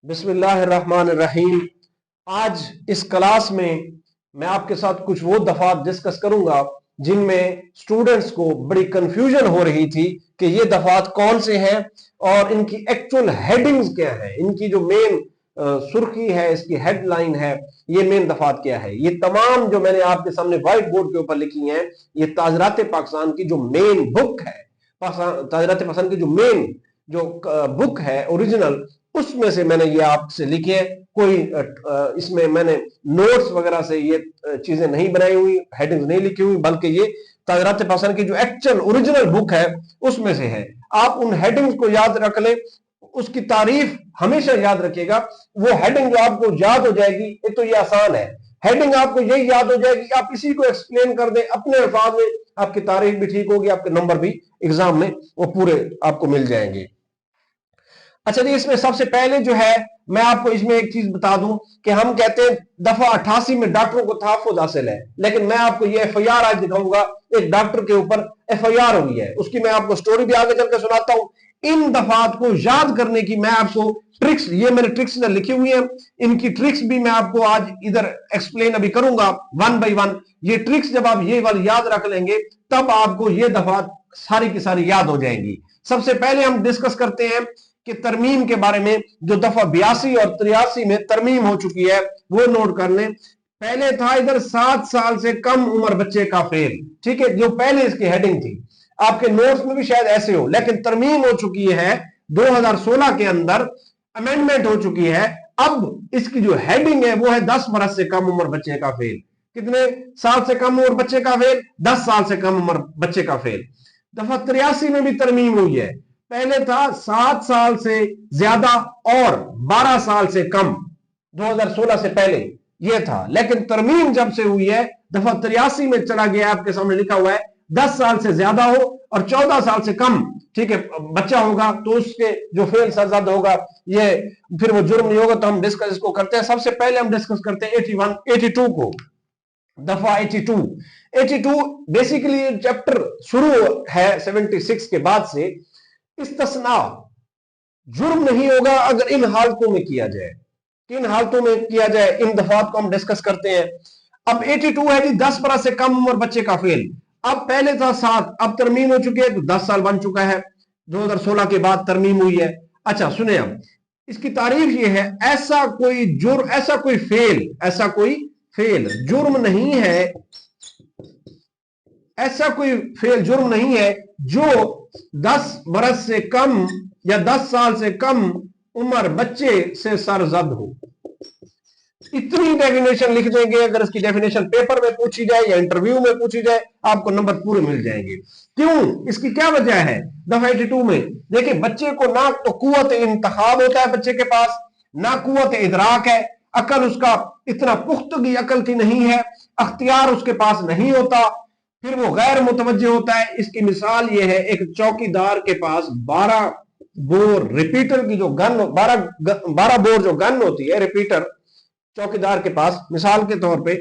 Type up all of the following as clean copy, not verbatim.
बिस्मिल्लाह बिस्मिल्लाहिर्रहमान अर्रहीम। आज इस क्लास में मैं आपके साथ कुछ वो दफात डिस्कस करूंगा जिनमें स्टूडेंट्स को बड़ी कंफ्यूजन हो रही थी कि ये दफात कौन से हैं और इनकी एक्चुअल हेडिंग्स क्या है, इनकी जो मेन सुर्खी है, इसकी हेडलाइन है, ये मेन दफात क्या है। ये तमाम जो मैंने आपके सामने व्हाइट बोर्ड के ऊपर लिखी हैं, ये ताजरात पाकिस्तान की जो मेन बुक है, ताजरात पाकिस्तान की जो मेन जो बुक है ओरिजिनल, उसमें से मैंने ये आपसे लिखे हैं। कोई इसमें मैंने नोट्स वगैरह से ये चीजें नहीं बनाई हुई, हेडिंग्स नहीं लिखी हुई, बल्कि ये ताजरात पाकिस्तान की जो एक्चुअल ओरिजिनल बुक है उसमें से है। आप उन हेडिंग्स को याद रख लें, उसकी तारीफ हमेशा याद रखिएगा। वो हेडिंग जो आपको याद हो जाएगी, एक तो ये आसान है, हेडिंग आपको यही याद हो जाएगी, आप इसी को एक्सप्लेन कर दें अपने अल्फाज में, आपकी तारीफ भी ठीक होगी, आपके नंबर भी एग्जाम में वो पूरे आपको मिल जाएंगे। अच्छा जी, इसमें सबसे पहले जो है मैं आपको इसमें एक चीज बता दूं कि हम कहते हैं दफा 88 में डॉक्टरों को तहफ्फुज हासिल है, लेकिन मैं आपको ये एफआईआर आज दिखाऊंगा, एक डॉक्टर के ऊपर एफआईआर हुई है, उसकी मैं आपको स्टोरी भी आगे चलकर सुनाता हूं। इन दफात को याद करने की मैं आपको ट्रिक्स, ये मैंने ट्रिक्स लिखी हुई है, इनकी ट्रिक्स भी मैं आपको आज इधर एक्सप्लेन अभी करूंगा वन बाय वन। ये ट्रिक्स जब आप ये वाली याद रख लेंगे तब आपको ये दफात सारी की सारी याद हो जाएंगी। सबसे पहले हम डिस्कस करते हैं कि तरमीम के बारे में, जो दफा 82 और 83 में तरमीम हो चुकी है वो नोट कर लें। पहले था इधर 7 साल से कम उम्र बच्चे का फेल, ठीक है, जो पहले इसकी हेडिंग थी, आपके नोट्स में भी शायद ऐसे हो, लेकिन तरमीम हो चुकी है 2016 के अंदर, अमेंडमेंट हो चुकी है। अब इसकी जो हेडिंग है वो है 10 बरस से कम उम्र बच्चे का फेल। कितने साल से कम उम्र बच्चे का फेल? 10 साल से कम उम्र बच्चे का फेल। दफा 83 में भी तरमीम हुई है, पहले था 7 साल से ज्यादा और 12 साल से कम, 2016 से पहले यह था, लेकिन तरमीम जब से हुई है दफा 83 में चला गया, आपके सामने लिखा हुआ है 10 साल से ज्यादा हो और 14 साल से कम, ठीक है, बच्चा होगा तो उसके जो फेल सरजद होगा ये फिर वो जुर्म नहीं होगा। तो हम डिस्कस इसको करते हैं। सबसे पहले हम डिस्कस करते हैं 82 को, दफा 82 बेसिकली चैप्टर शुरू है 76 के बाद से। इस्तिस्ना, जुर्म नहीं होगा अगर इन हालतों में किया जाए। किन हालतों में किया जाए, इन दफात को हम डिस्कस करते हैं। अब 82 है जी, 10 बरस से कम उम्र बच्चे का फेल। अब पहले था 7, अब तरमीम हो चुकी है तो 10 साल बन चुका है, 2016 के बाद तरमीम हुई है। अच्छा सुने, अब इसकी तारीफ ये है, ऐसा कोई फेल जुर्म नहीं है, ऐसा कोई फेल जुर्म नहीं है जो 10 बरस से कम या 10 साल से कम उम्र बच्चे से सरजद हो। इतनी डेफिनेशन लिख देंगे, अगर इसकी डेफिनेशन पेपर में पूछी जाए या इंटरव्यू में पूछी जाए आपको नंबर पूरे मिल जाएंगे। क्यों? इसकी क्या वजह है? दफा 82 में देखिए, बच्चे को ना तो कुव्वत इंतखाब होता है बच्चे के पास, ना कुव्वत इदराक है, अकल उसका इतना पुख्तगी अकल की नहीं है, अख्तियार उसके पास नहीं होता, फिर वो गैर मुतवज्जे होता है। इसकी मिसाल ये है, एक चौकीदार के पास 12 बोर रिपीटर की जो गन, 12 बोर जो गन होती है रिपीटर, चौकीदार के पास, मिसाल के तौर पे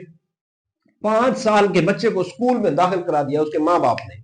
5 साल के बच्चे को स्कूल में दाखिल करा दिया उसके माँ बाप ने।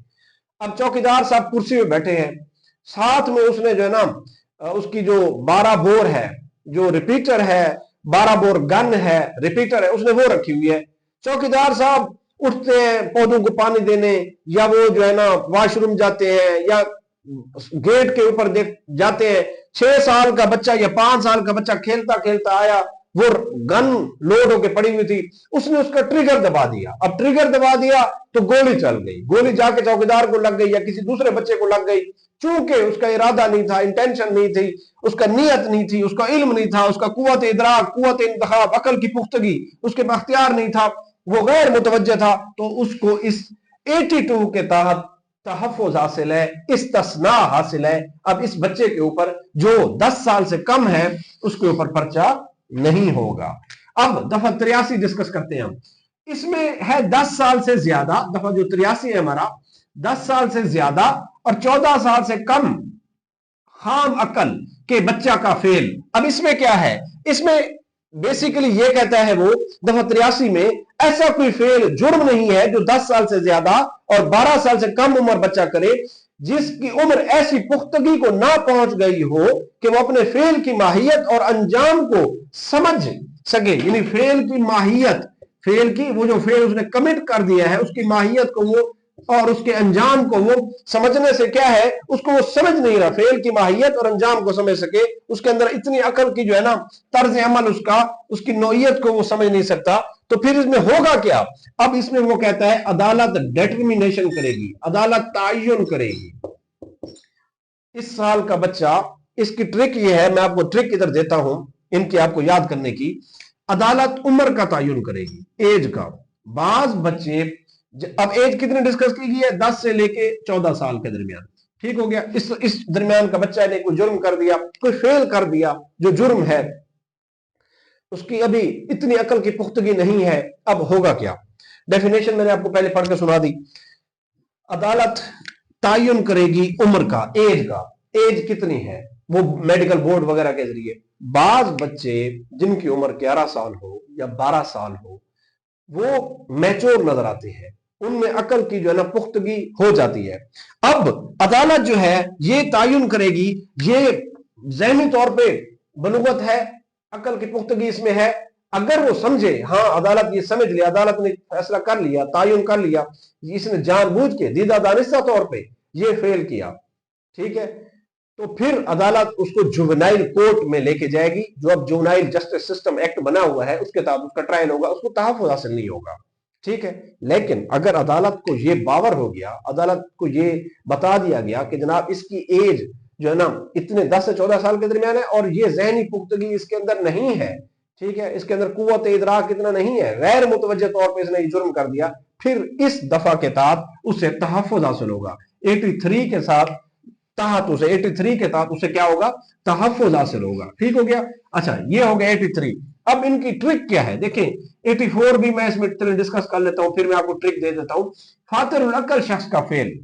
अब चौकीदार साहब कुर्सी पे बैठे हैं, साथ में उसने जो है ना उसकी जो 12 बोर है, जो रिपीटर है, 12 बोर गन है, रिपीटर है, उसने वो रखी हुई है। चौकीदार साहब उठते हैं पौधों को पानी देने, या वो जो है ना वॉशरूम जाते हैं, या गेट के ऊपर देख जाते हैं। 6 साल का बच्चा या 5 साल का बच्चा खेलता खेलता आया, वो गन लोड होके पड़ी हुई थी, उसने उसका ट्रिगर दबा दिया। अब ट्रिगर दबा दिया तो गोली चल गई, गोली जाके चौकीदार को लग गई या किसी दूसरे बच्चे को लग गई। चूंकि उसका इरादा नहीं था, इंटेंशन नहीं थी, उसका नियत नहीं थी, उसका इल्म नहीं था, उसका कुव्वत इदराक, कुव्वत इंतखाब, अकल की पुख्तगी उसके में अख्तियार नहीं था, वो गैर मुतवज्जे था, तो उसको इस 82 के तहत तहफ्फुज हासिल है, इस्तिस्ना हासिल है। अब इस बच्चे के ऊपर जो 10 साल से कम है उसके ऊपर पर्चा नहीं होगा। अब दफा 83 डिस्कस करते हैं हम। इसमें है 10 साल से ज्यादा, दफा जो 83 है हमारा, 10 साल से ज्यादा और 14 साल से कम खाम अकल के बच्चा का फेल। अब इसमें क्या है? इसमें बेसिकली ये कहता है वो दफा 83 में, ऐसा कोई फेल जुर्म नहीं है जो 10 साल से ज्यादा और 12 साल से कम उम्र बच्चा करे जिसकी उम्र ऐसी पुख्तगी को ना पहुंच गई हो कि वो अपने फेल की माहियत और अंजाम को समझ सके, यानी फेल की माहियत, फेल की वो जो फेल उसने कमिट कर दिया है उसकी माहियत को वो और उसके अंजाम को वो समझने से क्या है, उसको वो समझ नहीं रहा, फेल की माहियत और अंजाम को समझ सके, उसके अंदर इतनी अकल की जो है ना तर्ज अमल उसका, उसकी नौइयत को वो समझ नहीं सकता। तो फिर इसमें होगा क्या? अब इसमें वो कहता है अदालत डिटर्मिनेशन करेगी, अदालत तायन करेगी। इस साल का बच्चा, इसकी ट्रिक ये है, मैं आपको ट्रिक इधर देता हूं इनकी आपको याद करने की। अदालत उम्र का तायुन करेगी, एज का। बाज बच्चे, अब एज कितनी डिस्कस की गई है? 10 से लेके 14 साल के दरमियान, ठीक हो गया। इस दरमियान का बच्चा ने कोई जुर्म कर दिया, कोई फेल कर दिया, जो जुर्म है उसकी अभी इतनी अकल की पुख्तगी नहीं है। अब होगा क्या? डेफिनेशन मैंने आपको पहले पढ़ के सुना दी। अदालत तायुन करेगी उम्र का, एज का। एज कितनी है वो मेडिकल बोर्ड वगैरह के जरिए। बाज बच्चे जिनकी उम्र 11 साल हो या 12 साल हो वो मैच्योर नजर आते हैं, उनमें अकल की जो है ना पुख्तगी हो जाती है। अब अदालत जो है ये तायुन करेगी, ये ज़हनी तौर पे बलूगत है, अकल की पुख्तगी इसमें है। अगर वो समझे, हाँ अदालत ये समझ लिया, अदालत ने फैसला कर लिया, तायुन कर लिया, इसने जानबूझ के दीदा दानिस्ता तौर पे ये फेल किया, ठीक है, तो फिर अदालत उसको जुवेनाइल कोर्ट में लेके जाएगी, जो अब जुवेनाइल जस्टिस सिस्टम एक्ट बना हुआ है उसके तहत उसका ट्रायल होगा, उसको तहफ़्फ़ुज़ हासिल नहीं होगा, ठीक है। लेकिन अगर अदालत को ये बावर हो गया, अदालत को ये बता दिया गया कि जनाब इसकी एज जो है ना इतने 10 से 14 साल के दरमियान है और ये ज़हनी पुख्तगी इसके अंदर नहीं है, ठीक है, इसके अंदर कुव्वत इदराक इतना नहीं है, गैर मुतवज्जह तौर पर इसने जुर्म कर दिया, फिर इस दफा के तहत उसे तहफ़्फ़ुज़ हासिल होगा। 83 के साथ तहत उसे 83 के तहत उसे क्या होगा? तहफ़्फ़ुज़ हासिल होगा, ठीक हो गया। अच्छा ये हो गया 83। अब इनकी ट्रिक क्या है देखें, 84 भी मैं इसमें डिस्कस कर लेता हूं, फिर मैं आपको ट्रिक दे देता हूं। फातिरुल अक्ल शख्स का फेल,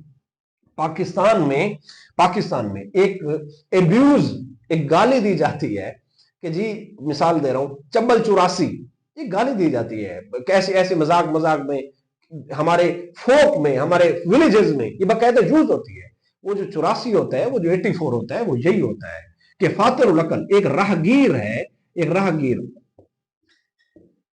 पाकिस्तान में एक एब्यूज, एक गाली दी जाती है कि जी, मिसाल दे रहा हूं, चब्बल 84, ये गाली दी जाती है कैसे, ऐसे मजाक मजाक में, हमारे फोक में, हमारे विलेजेस में ये बाकायदा यूज होती है। वो जो 84 होता है, वो जो 84 होता है, वो यही होता है कि फातिरुल अक्ल एक राहगीर है, एक राहगीर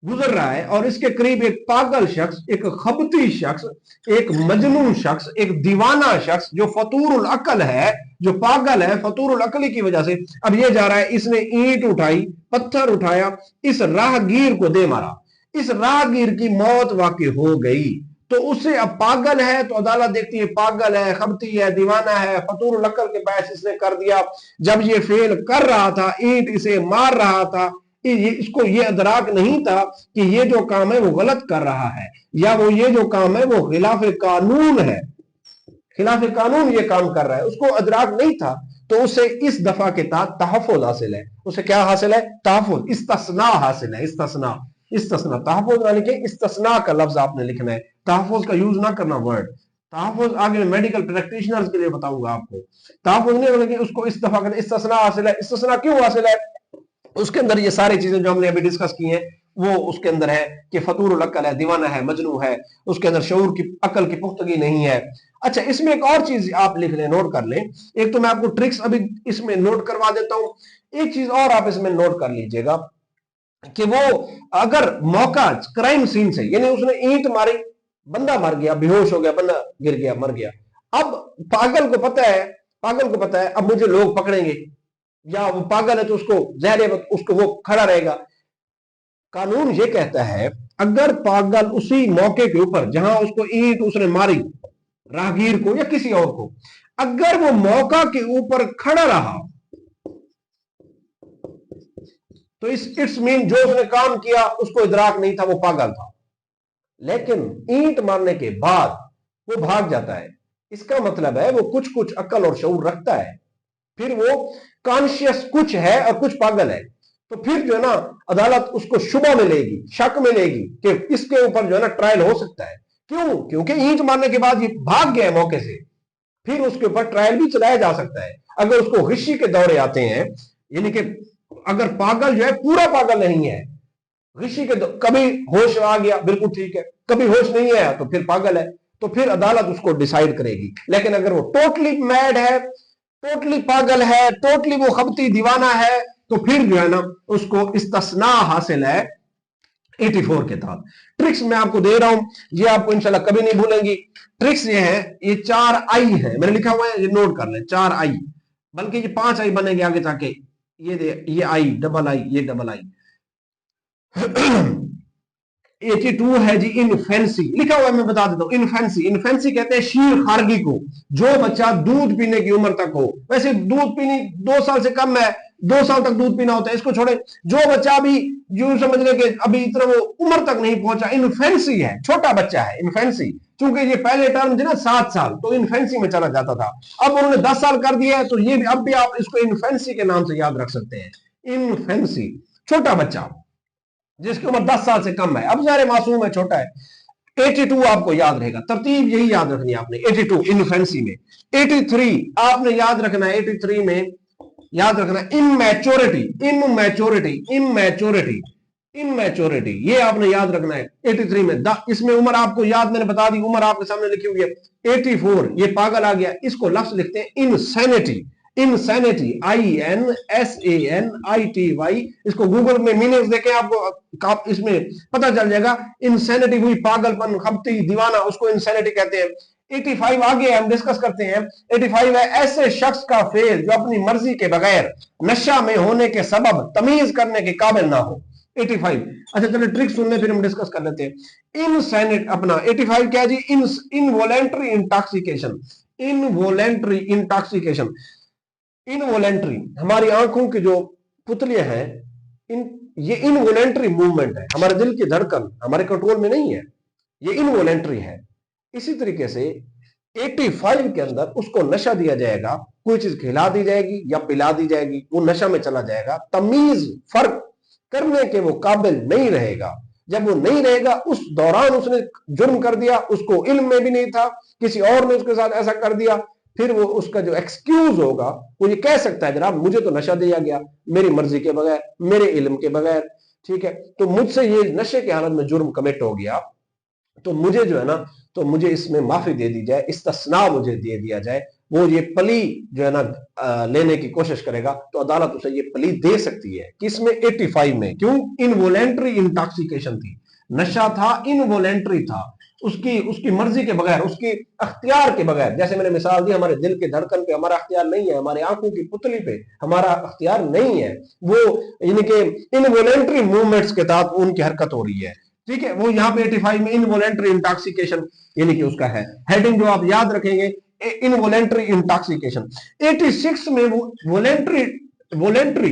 गुजर रहा है और इसके करीब एक पागल शख्स, एक खबती शख्स, एक मजनून शख्स, एक दीवाना शख्स जो फतूरुल अक्ल है, जो पागल है फतूरुल अक्ली की वजह से। अब ये जा रहा है, इसने ईंट उठाई, पत्थर उठाया, इस राहगीर को दे मारा, इस राहगीर की मौत वाकई हो गई। तो उससे अब पागल है तो अदालत देखती है पागल है, खबती है, दीवाना है, फतूरुल अक्ल के बायस इसने कर दिया। जब ये फेल कर रहा था, ईंट इसे मार रहा था, इसको ये अदराक नहीं था कि ये जो काम है वो गलत कर रहा है, या वो ये जो काम है वो खिलाफ कानून है, खिलाफ कानून ये काम कर रहा है, उसको अदराक नहीं था। तो उसे इस दफा के तहत तहफ़्फ़ुज़ हासिल है। उसे क्या हासिल है? तहफ़्फ़ुज़, इस्तस्ना हासिल है, इस्तस्ना, इस्तस्ना, तहफ़्फ़ुज़ ना लिखे, इस्तस्ना का लफ्ज आपने लिखना है, तहफ़्फ़ुज़ का यूज ना करना वर्ड। तहफ़्फ़ुज़ आगे मेडिकल प्रैक्टिशनर्स के लिए बताऊंगा आपको। तहफ़्फ़ुज़ नहीं बोलेंगे उसको, इस दफा का इस्तस्ना हासिल है। इस्तस्ना क्यों हासिल है? उसके अंदर ये सारी चीजें जो हमने अभी डिस्कस की हैं वो उसके अंदर है कि फतूरुल अक्ल है, दीवाना है, मजनू है, उसके अंदर शऊर की, अकल की पुख्तगी नहीं है। अच्छा इसमें एक और चीज आप लिख लें, नोट कर लें। एक तो मैं आपको ट्रिक्स अभी इसमें नोट करवा देता हूं, एक चीज और आप इसमें नोट कर लीजिएगा कि वो अगर मौका क्राइम सीन से, यानी उसने ईंट मारी, बंदा मर गया, बेहोश हो गया, बंदा गिर गया, मर गया। अब पागल को पता है, अब मुझे लोग पकड़ेंगे, या वो पागल है तो उसको जहर, उसको वो खड़ा रहेगा। कानून ये कहता है अगर पागल उसी मौके के ऊपर जहां उसको ईंट उसने मारी, राहगीर को या किसी और को, अगर वो मौका के ऊपर खड़ा रहा तो इट्स मीन जो उसने काम किया उसको इदराक नहीं था, वो पागल था। लेकिन ईंट मारने के बाद वो भाग जाता है, इसका मतलब है वो कुछ कुछ अकल और शऊर रखता है, फिर वो कॉन्शियस कुछ है और कुछ पागल है। तो फिर जो है ना अदालत उसको शुबा में लेगी, शक में लेगी कि इसके ऊपर जो है ना ट्रायल हो सकता है। क्यों? क्योंकि ईंट मारने के बाद ये भाग गया मौके से, फिर उसके ऊपर ट्रायल भी चलाया जा सकता है। अगर उसको गिशी के दौरे आते हैं, यानी कि अगर पागल जो है पूरा पागल नहीं है, गिशी के कभी होश आ गया बिल्कुल ठीक है, कभी होश नहीं आया तो फिर पागल है। तो फिर अदालत उसको डिसाइड करेगी। लेकिन अगर वो टोटली मैड है, टोटली पागल है, टोटली वो खबती दीवाना है, तो फिर जो है ना उसको इस्तिस्ना हासिल है 84 के तहत। ट्रिक्स मैं आपको दे रहा हूं, ये आपको इंशाल्लाह कभी नहीं भूलेंगी। ट्रिक्स ये है, ये 4 आई है, मैंने लिखा हुआ है, ये नोट कर लें, 4 आई, बल्कि ये 5 आई बनेंगे आगे जाके। ये आई, डबल आई, ये डबल आई। 82 है जी इनफेंसी, लिखा हुआ है, मैं बता देता हूं। इनफेंसी, इनफेंसी कहते हैं शीर खारगी को, जो बच्चा दूध पीने की उम्र तक हो। वैसे दूध पीनी 2 साल से कम है, 2 साल तक दूध पीना होता है, इसको छोड़े। जो बच्चा अभी यूं समझ ले कि अभी इतना वो उम्र तक नहीं पहुंचा, इनफेंसी है, छोटा बच्चा है इनफेंसी। क्योंकि ये पहले टर्म थे ना 7 साल, तो इनफेंसी में चला जाता था। अब उन्होंने 10 साल कर दिया है, तो ये भी अब भी आप इसको इनफेंसी के नाम से याद रख सकते हैं। इनफेंसी, छोटा बच्चा जिसकी उम्र 10 साल से कम है, अब सारे मासूम है, छोटा है। 82 आपको याद रहेगा, तरतीब यही याद रखनी है आपने। 82 इनफेंसी में। 83 आपने याद रखना है, 83 में याद रखना है इमैच्योरिटी, इमैच्योरिटी, इमैच्योरिटी, इमैच्योरिटी, ये आपने याद रखना है 83 में। इसमें उम्र आपको याद मैंने बता दी, उम्र आपके सामने लिखी हुई है 84, ये पागल आ गया, इसको लफ्ज लिखते हैं इनसैनिटी, इनसैनिटी, INSANITY। इसको गूगल में मीनिंग्स देखें, आपको इसमें पता चल जाएगा। इनसैनिटी हुई पागलपन, खबती दीवाना, उसको इनसैनिटी कहते हैं। 85 आगे हम डिस्कस करते हैं। 85 है ऐसे शख्स का फेल जो अपनी मर्जी के बगैर नशा में होने के सबब तमीज करने के काबिल ना हो। 85। अच्छा चलो ट्रिक सुन ले, फिर हम डिस्कस कर लेते हैं। इनसैनिट अपना 85 क्या जी, involuntary intoxication, involuntary intoxication. Involuntary, हमारी आंखों की जो पुतलियां हैं, ये इनवॉलेंट्री मूवमेंट है, हमारे दिल की धड़कन हमारे कंट्रोल में नहीं है, ये इनवॉलेंट्री है। इसी तरीके से 85 के अंदर उसको नशा दिया जाएगा, कोई चीज खिला दी जाएगी या पिला दी जाएगी, वो नशा में चला जाएगा, तमीज फर्क करने के वो काबिल नहीं रहेगा। जब वो नहीं रहेगा, उस दौरान उसने जुर्म कर दिया, उसको इल्म में भी नहीं था, किसी और ने उसके साथ ऐसा कर दिया, फिर वो उसका जो एक्सक्यूज होगा वो ये कह सकता है जनाब मुझे तो नशा दिया गया, मेरी मर्जी के बगैर, मेरे इल्म के बगैर, ठीक है, तो मुझसे ये नशे के हालत में जुर्म कमिट हो गया, तो मुझे जो है ना, तो मुझे इसमें माफी दे दी जाए, इस्तिस्ना मुझे दे दिया जाए। वो ये पली जो है ना लेने की कोशिश करेगा, तो अदालत उसे ये पली दे सकती है। किसमें? 85 में। क्यों? इनवॉलेंट्री इंटॉक्सिकेशन थी, नशा था, इनवॉलेंट्री था, उसकी मर्जी के बगैर, उसकी अख्तियार के बगैर। जैसे मैंने मिसाल दी, हमारे दिल के धड़कन पे हमारा अख्तियार नहीं है, हमारे आंखों की पुतली पे हमारा अख्तियार नहीं है, वो यानी कि इनवॉलेंट्री मूवमेंट्स के तहत उनकी हरकत हो रही है, ठीक है। वो यहाँ पे 85 में इनवॉलेंट्री इंटॉक्सिकेशन यानी कि उसका है हेडिंग, जो आप याद रखेंगे, इनवॉलेंट्री इंटॉक्सिकेशन। 86 में वो वॉलेंट्री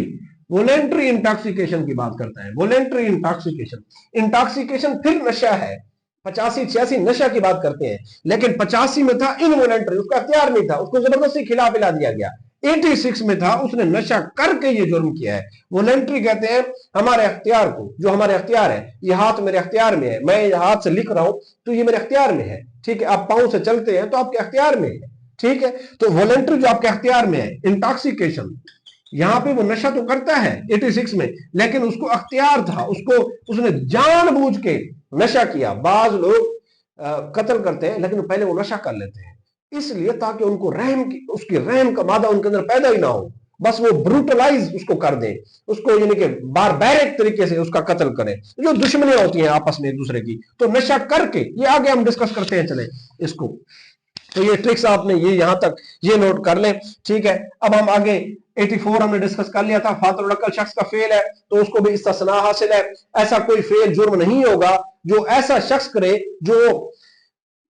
इंटॉक्सिकेशन की बात करता है। वॉलेंट्री इंटॉक्सिकेशन, इंटॉक्सिकेशन फिर नशा है। 85 86 नशा की बात करते हैं, लेकिन 85 में था इनवॉलेंट्री, उसका अख्तियार नहीं था, उसको जबरदस्ती खिला पिला दिया गया। 86 में था, उसने नशा करके ये जुर्म किया है। वॉलेंट्री कहते हैं हमारे अख्तियार को, जो हमारे अख्तियार है, ये हाथ मेरे अख्तियार में है, मैं ये हाथ से लिख रहा हूं तो ये मेरे अख्तियार में है, ठीक है। आप पांव से चलते हैं तो आपके अख्तियार में है, ठीक है। तो वॉलेंट्री जो आपके अख्तियार में है, इंटॉक्सिकेशन, यहां पे वो नशा तो करता है 86 में, लेकिन उसको अख्तियार था, उसने जानबूझ के नशा किया। बाज लोग कत्ल करते हैं लेकिन पहले वो नशा कर लेते हैं, इसलिए ताकि उनको उसकी रहम का मादा उनके अंदर पैदा ही ना हो, बस वो ब्रूटलाइज उसको कर दें, उसको यानी कि बारबैरिक तरीके से उसका कत्ल करें, जो दुश्मनियां होती हैं आपस में एक दूसरे की। तो नशा करके, ये आगे हम डिस्कस करते हैं, चले इसको। तो ये ट्रिक्स आपने ये यहां तक ये नोट कर लें, ठीक है। अब हम आगे 84 हमने डिस्कस कर लिया था, फातुल अक्ल शख्स का फेल है तो उसको भी इस्तिस्ना हासिल है। ऐसा कोई फेल जुर्म नहीं होगा जो ऐसा शख्स करे जो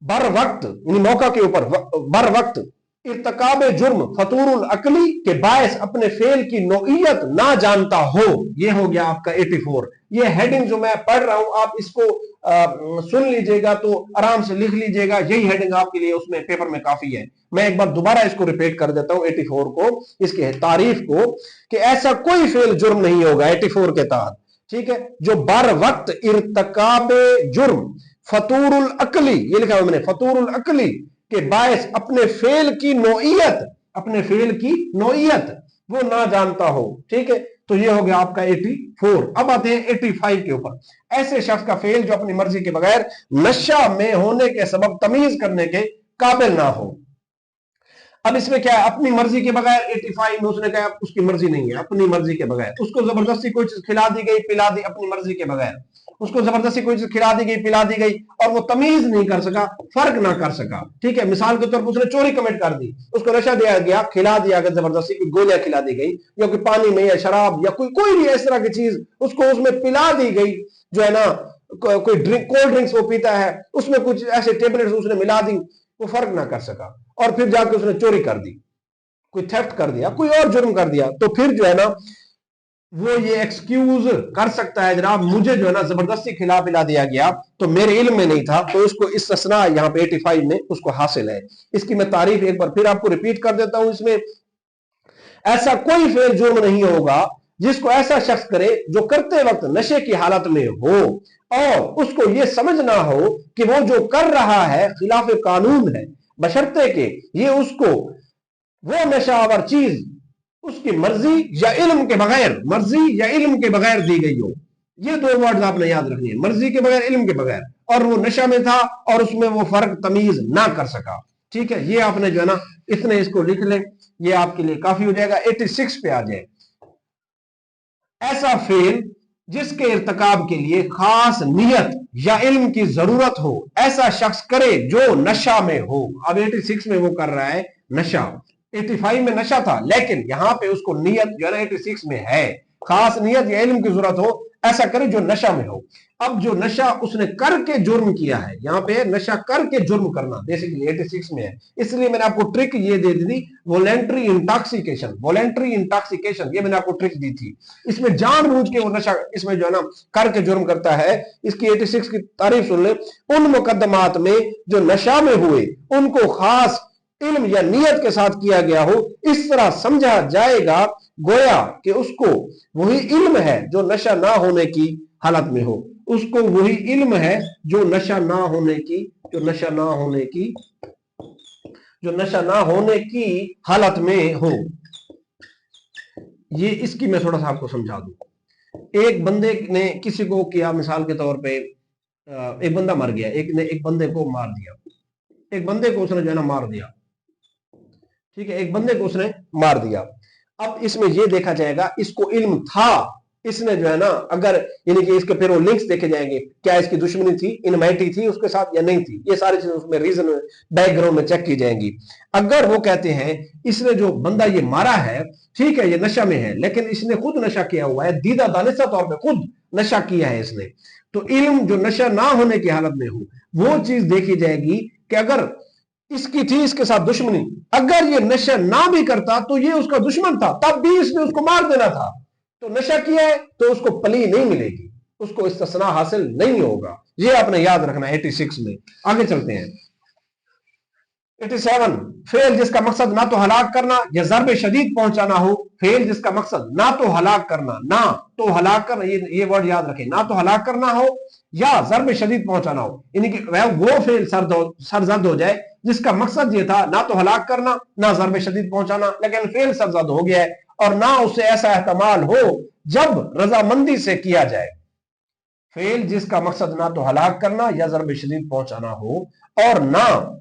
बर वक्त यानी मौका के ऊपर बर वक्त इर्तकाब जुर्म फतूरुल अकली के बायस अपने फेल की नौइयत ना जानता हो। ये हो गया आपका 84। ये हेडिंग जो मैं पढ़ रहा हूं, आप इसको सुन लीजिएगा तो आराम से लिख लीजिएगा, यही हेडिंग आपके लिए उसमें पेपर में काफी है। मैं एक बार दोबारा इसको रिपीट कर देता हूं 84 को, इसके तारीफ को, कि ऐसा कोई फेल जुर्म नहीं होगा 84 के तहत, ठीक है, जो बर वक्त इर्तकाब जुर्म फतूरुल अकली, ये लिखा हुआ मैंने, फतूरुल अकली के बायस अपने फेल की नौइयत वो ना जानता हो। ठीक है, तो ये हो गया आपका 84। अब आते हैं 85 के ऊपर। ऐसे शख्स का फेल जो अपनी मर्जी के बगैर नशा में होने के सबब तमीज करने के काबिल ना हो। अब इसमें क्या है, अपनी मर्जी के बगैर 85 में उसने कहा उसकी मर्जी नहीं है, अपनी मर्जी के बगैर उसको जबरदस्ती कोई चीज खिला दी गई, पिला दी, अपनी मर्जी के बगैर उसको जबरदस्ती कोई चीज खिला दी गई, पिला दी गई, और वो तमीज नहीं कर सका, फर्क ना कर सका। ठीक है, मिसाल के तौर पर उसने चोरी कमिट कर दी, उसको नशा दिया गया, खिला दिया गया जबरदस्ती, कोई गोलियां खिला दी गई, या कोई पानी में या शराब या कोई भी इस तरह की चीज उसको उसमें पिला दी गई, जो है ना कोई ड्रिंक, कोल्ड ड्रिंक्स वो पीता है, उसमें कुछ ऐसे टेबलेट्स उसने मिला दी, वो फर्क ना कर सका, और फिर जाके उसने चोरी कर दी, कोई थेफ्ट कर दिया, कोई और जुर्म कर दिया, तो फिर जो है ना वो ये एक्सक्यूज कर सकता है, जनाब मुझे जो है ना जबरदस्ती खिला पिला दिया गया, तो मेरे इल्म में नहीं था, तो उसको इस्तिस्ना यहां पे 85 में उसको हासिल है। इसकी मैं तारीफ एक बार फिर आपको रिपीट कर देता हूं। इसमें ऐसा कोई फेल जुर्म नहीं होगा जिसको ऐसा शख्स करे जो करते वक्त नशे की हालत में हो और उसको यह समझ ना हो कि वो जो कर रहा है खिलाफ कानून है, बशर्ते के ये उसको वो नशावर चीज उसकी मर्जी या इल्म के बगैर, मर्जी या इल्म के बगैर दी गई हो। ये दो वर्ड आपने याद रखनी है, मर्जी के बगैर, इल्म के बगैर, और वो नशा में था और उसमें वो फर्क तमीज ना कर सका। ठीक है, ये आपने जो है ना इतने इसको लिख ले, ये आपके लिए काफी हो जाएगा। 86 पे आ जाए। ऐसा फेल जिसके इर्तिकाब के लिए खास नियत या इल्म की जरूरत हो, ऐसा शख्स करे जो नशा में हो। अब 86 में वो कर रहा है नशा, 85 में नशा था, लेकिन यहां पे उसको नियत जो है ना 86 में है, खास नियत या इल्म की जरूरत हो, ऐसा करे जो नशा में हो। अब जो नशा उसने करके जुर्म किया है, यहां पे नशा करके जुर्म करना बेसिकली 86 में है, इसलिए मैंने आपको ट्रिक ये दे दी, वॉलेंट्री इंटॉक्सिकेशन। वॉलेंट्री इंटॉक्सिकेशन ये मैंने आपको ट्रिक दी थी। इसमें जानबूझ के वो नशा इसमें जो है ना करके जुर्म करता है। इसकी 86 की तारीफ सुन ले। उन मुकदमात में जो नशा में हुए उनको खास इल्म या नियत के साथ किया गया हो, इस तरह समझा जाएगा गोया कि उसको वही इल्म है जो नशा ना होने की हालत में हो, उसको वही इल्म है जो नशा ना होने की, जो नशा ना होने की, जो नशा ना होने की हालत में हो। ये इसकी मैं थोड़ा सा आपको समझा दूं। एक बंदे ने किसी को किया, मिसाल के तौर पे एक बंदा मर गया, एक ने एक बंदे को मार दिया, एक बंदे को उसने जो है ना मार दिया। ठीक है, एक बंदे को उसने मार दिया। अब इसमें यह देखा जाएगा इसको इल्म था, इसने जो है ना अगर यानी कि इसके फिर वो लिंक्स देखे जाएंगे, क्या इसकी दुश्मनी थी, इनमाइटी थी उसके साथ या नहीं थी, ये सारी चीजें उसमें रीजन बैकग्राउंड में चेक की जाएंगी। अगर वो कहते हैं इसने जो बंदा ये मारा है, ठीक है ये नशा में है, लेकिन इसने खुद नशा किया हुआ है, दीदा दानिशा तौर पर खुद नशा किया है इसने, तो इल्म जो नशा ना होने की हालत में हो वो चीज देखी जाएगी कि अगर इसकी थी इसके साथ दुश्मनी, अगर ये नशा ना भी करता तो ये उसका दुश्मन था, तब भी इसने उसको मार देना था, तो नशा किया है तो उसको पली नहीं मिलेगी, उसको इस्तिस्ना हासिल नहीं होगा। ये आपने याद रखना 86 में। आगे चलते हैं 87। फेल जिसका मकसद ना तो हलाक करना या ज़र्ब शदीद पहुंचाना हो। फेल जिसका मकसद ना तो हलाक करना, ना तो हलाक करना, ये वर्ड याद रखें, ना तो हलाक करना हो या ज़र्ब शदीद पहुंचाना हो, यानी कि वो फेल सरजद हो जाए जिसका मकसद ये था ना तो हलाक करना ना ज़र्ब शदीद पहुंचाना, लेकिन फेल सरजद हो गया है, और ना उसे ऐसा एहतमाल हो जब रजामंदी से किया जाए। फेल जिसका मकसद ना तो हलाक करना या ज़र्ब शदीद पहुंचाना हो, और ना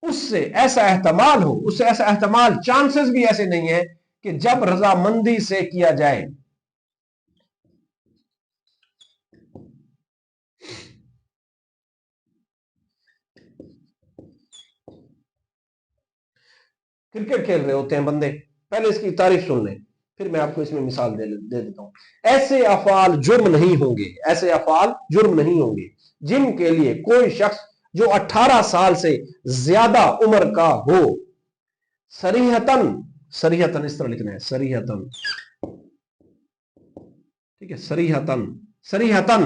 उससे ऐसा एहतमाल हो, उससे ऐसा एहतमाल, चांसेस भी ऐसे नहीं है कि जब रजामंदी से किया जाए। क्रिकेट खेल रहे होते हैं बंदे, पहले इसकी तारीफ सुन लें, फिर मैं आपको इसमें मिसाल दे देता हूं। ऐसे अफाल जुर्म नहीं होंगे, ऐसे अफाल जुर्म नहीं होंगे जिनके लिए कोई शख्स जो 18 साल से ज्यादा उम्र का हो, सरीहतन, सरीहतन इस तरह लिखना है, सरीहतन, ठीक है, सरीहतन, सरीहतन,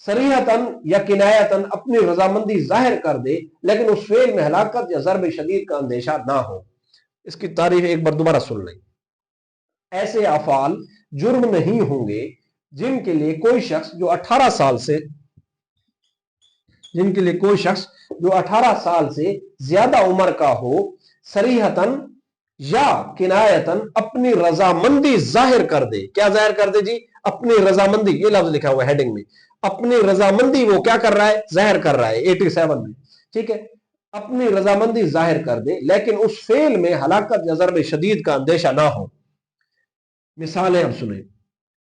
सरीहतन या किनायतन अपनी रजामंदी जाहिर कर दे, लेकिन उस फेल में हलाकत या ज़र्ब शदीद का अंदेशा ना हो। इसकी तारीफ एक बार दोबारा सुन लें। ऐसे अफाल जुर्म नहीं होंगे जिनके लिए कोई शख्स जो 18 साल से, जिनके लिए कोई शख्स जो 18 साल से ज्यादा उम्र का हो, सरीहतन یا کنایتن اپنی رضامندی ظاہر کر دے. کیا ظاہر کر دے جی؟ اپنی رضامندی. یہ لفظ لکھا ہوا ہے ہیڈنگ میں. اپنی رضامندی وہ کیا کر رہا ہے؟ ظاہر کر رہا ہے 87 میں. ٹھیک ہے، اپنی رضامندی ظاہر کر دے لیکن اس فعل میں ہلاکت یا ضرب شدید کا اندیشہ نہ ہو. مثالیں اب سنیں.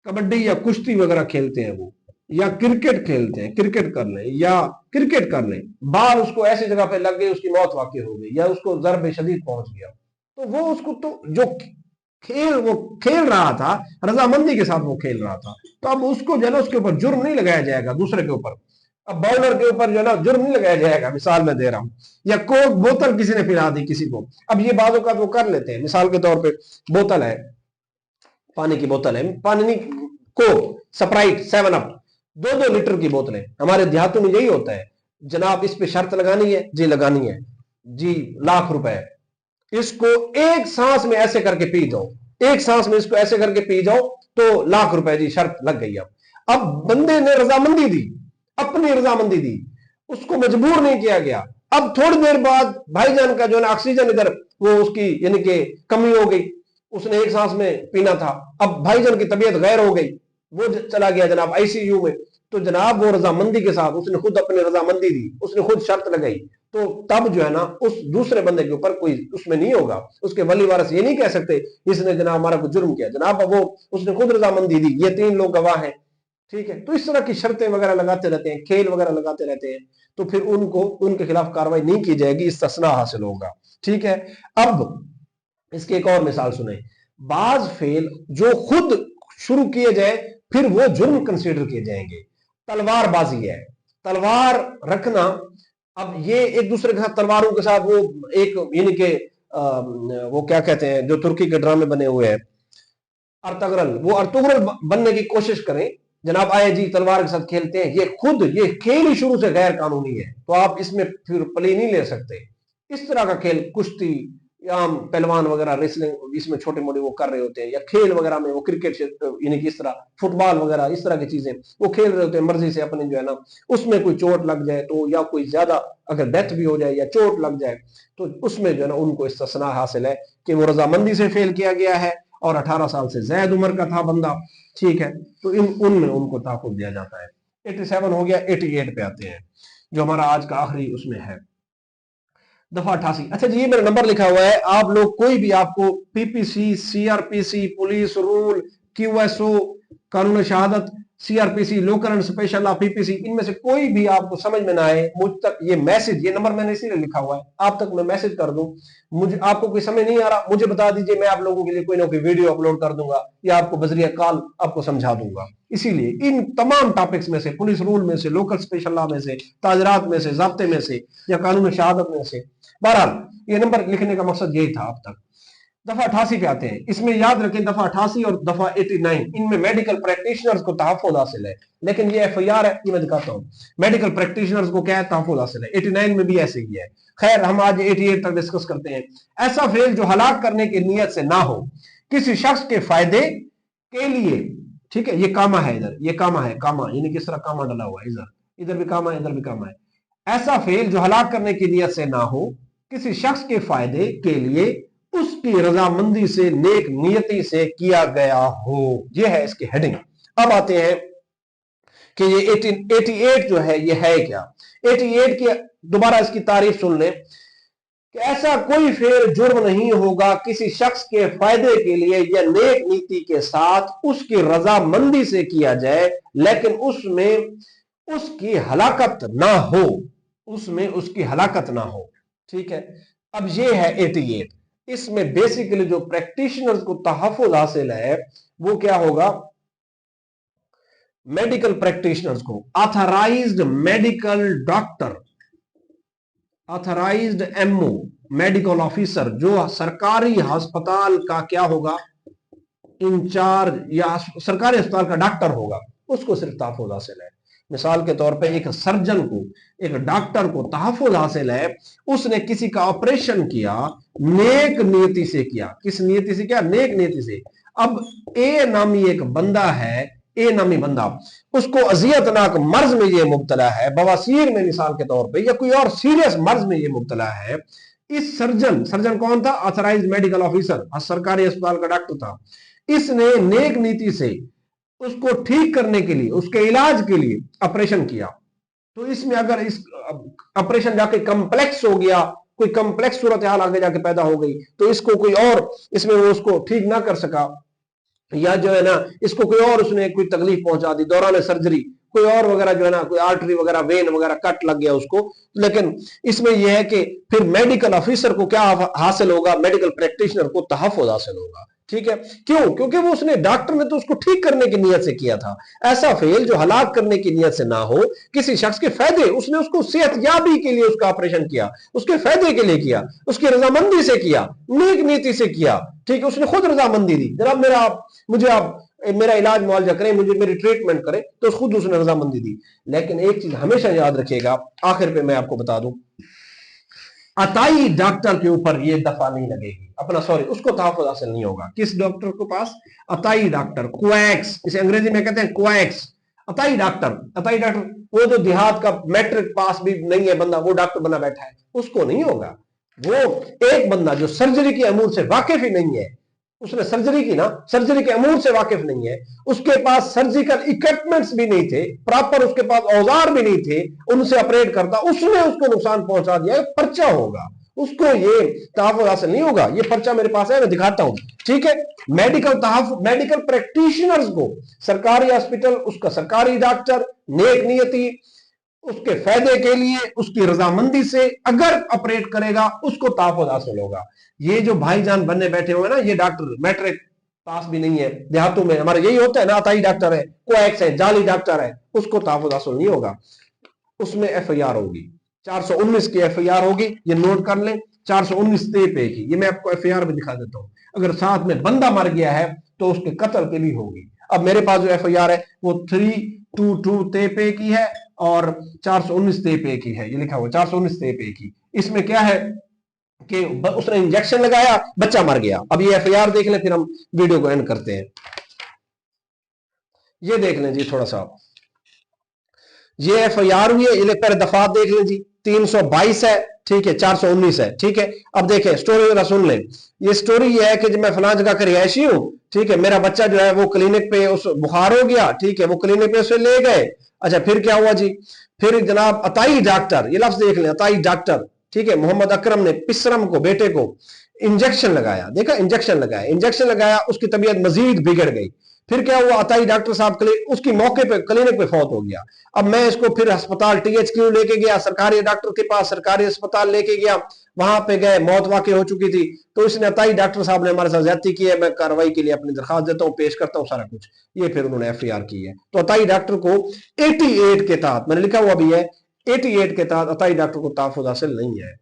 کبڈی یا کشتی وغیرہ کھیلتے ہیں وہ، یا کرکٹ کھیلتے ہیں، کرکٹ کر لیں یا کرکٹ کر لیں، بال اس کو ایسی جگہ پہ لگ گئی، اس کی موت واقع ہو گئی یا اس کو ضرب شدید پہنچ گیا، تو وہ اس کو تو جو وہ کھیل رہا تھا رضامندی کے ساتھ وہ کھیل رہا تھا، تو اب اس کو جو ہے نا اس کے اوپر جرم نہیں لگایا جائے گا دوسرے کے اوپر. اب باؤلر کے اوپر جو ہے نا جرم نہیں لگایا جائے گا. مثال میں دے رہا ہوں. یا کوک بوتل کسی نے پلا دی کسی کو. اب یہ بعض اوقات وہ کر لیتے ہیں. مثال کے طور پہ بوتل ہے، پانی کی بوتل ہے، پانی نہیں، کوک، سپرائٹ، 7 اپ، 2 لیٹر کی بوتلیں. ہمارے دیہاتوں میں یہی ہوتا ہے. جناب اس پہ شرط لگانی ہے جی، لگانی ہے جی، ₹1,00,000. اس کو ایک سانس میں ایسے کر کے پی جاؤ، ایک سانس میں اس کو ایسے کر کے پی جاؤ تو ₹1,00,000 جی، شرط لگ گئی. اب بندے نے رضامندی دی، اپنی رضامندی دی، اس کو مجبور نہیں کیا گیا. اب تھوڑی دیر بعد بھائی جان کا جو ہے نا آکسیجن ادھر وہ اس کی یعنی کہ کمی ہو گئی، اس نے ایک سانس میں پینا تھا. اب بھائی جان کی طبیعت غیر ہو گئی، وہ چلا گیا جناب ICU میں. تو جناب وہ رضامندی کے ساتھ اس نے خود اپنی رضامندی دی، اس نے خود شرط لگائی. تو تب جو ہے نا اس دوسرے بندے کے اوپر کوئی اس میں نہیں ہوگا. اس کے ولی وارث یہ نہیں کہہ سکتے اس نے جناب ہمارا کوئی جرم کیا. جناب وہ اس نے خود رضامندی دی، یہ 3 لوگ گواہ ہیں. ٹھیک ہے، تو اس طرح کی شرطیں وغیرہ لگاتے رہتے ہیں، کھیل وغیرہ لگاتے رہتے ہیں، تو پھر ان کے خلاف کاروائی نہیں کی جائے گی، استثناء حاصل ہوگا. ٹھیک ہے. اب اس کی ایک اور مثال سنیں. بعض فعل جو خود شروع کیے جائیں پھر وہ جرم کنسیڈر کیے جائیں گے. تلوار بازی ہے، تلوار رکھنا. اب یہ ایک دوسرے کے ساتھ تلواروں کے ساتھ وہ ایک یعنی کہ وہ کیا کہتے ہیں جو ترکی کے ڈرامے بنے ہوئے ہیں ارتغرل، وہ ارتغرل بننے کی کوشش کریں. جناب آئے جی تلوار کے ساتھ کھیلتے ہیں. یہ خود یہ کھیل ہی شروع سے غیر قانونی ہے، تو آپ اس میں پھر پلی نہیں لے سکتے. اس طرح کا کھیل کشتی، عام پہلوان وغیرہ ریسلنگ اس میں چھوٹے موٹے وہ کر رہے ہوتے ہیں، یا کھیل وغیرہ میں وہ کرکٹ یعنی کہ اس طرح فٹ بال وغیرہ اس طرح کی چیزیں وہ کھیل رہے ہوتے ہیں مرضی سے اپنے جو ہے نا. اس میں کوئی چوٹ لگ جائے تو، یا کوئی زیادہ اگر ڈیتھ بھی ہو جائے یا چوٹ لگ جائے تو اس میں جو ہے نا ان کو استثناء حاصل ہے کہ وہ رضامندی سے فیل کیا گیا ہے اور 18 سال سے زائد عمر کا تھا بندہ. ٹھیک ہے، تو ان میں ان کو تحفظ دیا جاتا ہے. 87 ہو گیا. 88 پہ آتے ہیں جو ہمارا آج کا آخری اس میں ہے، دفعہ 88. اچھا جی، یہ میرا نمبر لکھا ہوا ہے. آپ لوگ کوئی بھی آپ کو PPC، CRPC، police rule, QSO، قانون شہادت، CRPC، local and special law, PPC، ان میں سے کوئی بھی آپ کو سمجھ میں نہ آئے، مجھ تک یہ میسج، یہ نمبر میں نے اسی لیے لکھا ہوا ہے آپ تک میں میسج کر دوں. مجھے آپ کو کوئی سمجھ نہیں آ رہا مجھے بتا دیجئے، میں آپ لوگوں کے لیے کوئی نہ کوئی ویڈیو اپلوڈ کر دوں گا یا آپ کو بذریعہ کال آپ کو سمجھا دوں گا. اسی لیے ان تمام ٹاپکس میں سے، پولیس رول میں سے، لوکل اسپیشل لا میں سے، تاجرات میں سے، ضابطے میں سے، یا قانون شہادت میں سے، بہرحال یہ نمبر لکھنے کا مقصد یہی تھا اب تک. دفعہ 88 پہ آتے ہیں. اس میں یاد رکھیں دفعہ 88 اور دفعہ 89 ان میں میڈیکل پریکٹیشنرز کو تحفظ حاصل ہے، لیکن یہ FIR ہے، یہ میں دکھاتا ہوں. میڈیکل پریکٹیشنرز کو کیا ہے؟ تحفظ حاصل ہے. 89 میں بھی ایسے ہی ہے. خیر ہم آج 88 تک ڈسکس کرتے ہیں. ایسا فعل جو ہلاک کرنے کی نیت سے نہ ہو، کسی شخص کے فائدے کے لیے. ٹھیک ہے، یہ کاما ہے، ادھر یہ کاما ہے، کاما یعنی کس طرح کاما ڈلا ہوا ہے، ادھر بھی کاما ہے، ادھر بھی کاما ہے. ایسا فعل جو ہلاک کرنے کی نیت سے نہ ہو، کسی شخص کے فائدے کے لیے، اس کی رضامندی سے، نیک نیتی سے کیا گیا ہو. یہ ہے اس کی ہیڈنگ. اب آتے ہیں کہ یہ 88 جو ہے یہ ہے کیا. 88 کی دوبارہ اس کی تعریف سن لیں کہ ایسا کوئی فعل جرم نہیں ہوگا کسی شخص کے فائدے کے لیے یا نیک نیتی کے ساتھ اس کی رضامندی سے کیا جائے لیکن اس میں اس کی ہلاکت نہ ہو، اس میں اس کی ہلاکت نہ ہو. ٹھیک ہے. اب یہ ہے 88. اس میں بیسیکلی جو پریکٹیشنرز کو تحفظ حاصل ہے وہ کیا ہوگا؟ میڈیکل پریکٹیشنرز کو، authorised medical doctor, authorised MO، medical officer, جو سرکاری ہسپتال کا کیا ہوگا؟ انچارج، یا سرکاری ہسپتال کا ڈاکٹر ہوگا، اس کو صرف تحفظ حاصل ہے. مثال کے طور پہ ایک سرجن کو، ایک ڈاکٹر کو تحفظ حاصل ہے، اس نے کسی کا آپریشن کیا، نیک نیتی سے کیا. کس نیتی سے کیا؟ نیک نیتی سے. اب اے نامی ایک بندہ ہے، اے نامی بندہ، اس کو اذیتناک مرض میں یہ مبتلا ہے، بواسیر میں مثال کے طور پہ، یا کوئی اور سیریس مرض میں یہ مبتلا ہے. इस सर्जन कौन था? ऑथराइज्ड मेडिकल ऑफिसर, सरकारी अस्पताल का डॉक्टर था। इसने नेक नीति से उसको ठीक करने के लिए, उसके इलाज के लिए ऑपरेशन किया। तो इसमें अगर इस ऑपरेशन जाके कम्प्लेक्स हो गया, कोई कम्प्लेक्स सूरत हाल आगे जाके पैदा हो गई, तो इसको कोई और इसमें वो उसको ठीक ना कर सका, या जो है ना इसको कोई और उसने कोई तकलीफ पहुंचा दी दौरान सर्जरी, कोई और वगैरह जो है ना कोई आर्टरी वगैरह वेन वगैरह कट लग गया उसको, लेकिन इसमें यह है कि फिर मेडिकल ऑफिसर को क्या हासिल होगा? मेडिकल प्रैक्टिशनर को तहफ्फुज़ हासिल होगा। ठीक है, क्यों? क्योंकि वो उसने, डॉक्टर ने तो उसको ठीक करने की नियत से किया था। ऐसा फेल जो हलाक करने की नियत से ना हो, किसी शख्स के फायदे, उसने उसको सेहतयाबी के लिए उसका ऑपरेशन किया, उसके फायदे के लिए किया, उसकी रजामंदी से किया, नेक नीति से किया। ठीक है, उसने खुद रजामंदी दी, जनाब मेरा इलाज मुआवजा करें, मुझे मेरी ट्रीटमेंट करें, तो खुद उसने रजामंदी दी। लेकिन एक चीज हमेशा याद रखिएगा, आखिर पे मैं आपको बता दूं, अताई डॉक्टर के ऊपर ये दफा नहीं लगेगी, अपना सॉरी उसको तहफ़्फ़ुज़ हासिल नहीं होगा। किस डॉक्टर के पास? अताई डॉक्टर, क्वैक्स, इसे अंग्रेजी में कहते हैं क्वैक्स। अताई डॉक्टर वो जो देहात का मैट्रिक पास भी नहीं है बंदा, वो डॉक्टर बना बैठा है, उसको नहीं होगा। वो एक बंदा जो सर्जरी के अमूर से वाकिफ ही नहीं है, उसने सर्जरी की ना, सर्जरी के अमूर से वाकिफ नहीं है, उसके पास सर्जिकल इक्विपमेंट्स भी नहीं थे प्रॉपर, उसके पास औजार भी नहीं थे उनसे ऑपरेट करता, उसने उसको नुकसान पहुंचा दिया, पर्चा होगा, उसको ये तहफ़्फ़ुज़ हासिल नहीं होगा। ये पर्चा मेरे पास है, मैं दिखाता हूं। ठीक है, मेडिकल प्रैक्टिशनर्स को सरकारी हॉस्पिटल, उसका सरकारी डॉक्टर नेक नियति, उसके फायदे के लिए, उसकी रजामंदी से अगर ऑपरेट करेगा, उसको तहफ़्फ़ुज़ हासिल होगा। ये जो भाईजान बनने बैठे हुए ना, ये डॉक्टर मैट्रिक पास भी नहीं है, देहातों में हमारे यही होता है ना, अताई डॉक्टर है, कोएक्स है, जाली डॉक्टर है, उसको तहफ़्फ़ुज़ हासिल नहीं होगा। उसमें एफआईआर होगी, 419 की एफआईआर होगी, ये नोट कर लें, 419 पे की, ये मैं आपको एफआईआर भी दिखा देता हूं। अगर साथ में बंदा मर गया है तो उसके कत्ल के लिए होगी। अब मेरे पास जो एफआईआर है वो 322 पे की है और 419 पे की है, ये लिखा हुआ 419 पे की। इसमें क्या है कि उसने इंजेक्शन लगाया, बच्चा मर गया। अब ये एफआईआर देख लें, फिर हम वीडियो को एंड करते हैं। ये देख लें जी थोड़ा सा, ये एफआईआर हुई है, ये पहले दफा देख लें जी, 322 है, ठीक है, 419 है। ठीक है, अब देखें स्टोरी जरा सुन लें। ये स्टोरी ये है कि जब मैं फलां जगह का रिहायशी हूं, ठीक है, मेरा बच्चा जो है वो क्लिनिक पे उस बुखार हो गया, ठीक है, वो क्लिनिक पे उसे ले गए। अच्छा, फिर क्या हुआ जी? फिर जनाब अताई डॉक्टर, ये लफ्ज देख लें, अताई डॉक्टर, ठीक है, मोहम्मद अकरम ने पिसरम को, बेटे को इंजेक्शन लगाया, देखा, इंजेक्शन लगाया, उसकी तबीयत मजीद बिगड़ गई। फिर क्या हुआ? अताई डॉक्टर साहब उसकी मौके पे क्लिनिक पे फौत हो गया। अब मैं इसको फिर अस्पताल THQ लेके गया, सरकारी डॉक्टर के पास, सरकारी अस्पताल लेके गया, वहां पे गए, मौत वाकई हो चुकी थी। तो इसने अताई डॉक्टर साहब ने हमारे साथ ज्यादती की है, मैं कार्रवाई के लिए अपनी दरखास्त देता हूं, पेश करता हूं सारा कुछ। ये फिर उन्होंने FIR की है। तो अताई डॉक्टर को 88 के तहत, मैंने लिखा हुआ भी है, 88 के तहत अताई डॉक्टर को तहफ़्फ़ुज़ हासिल नहीं है।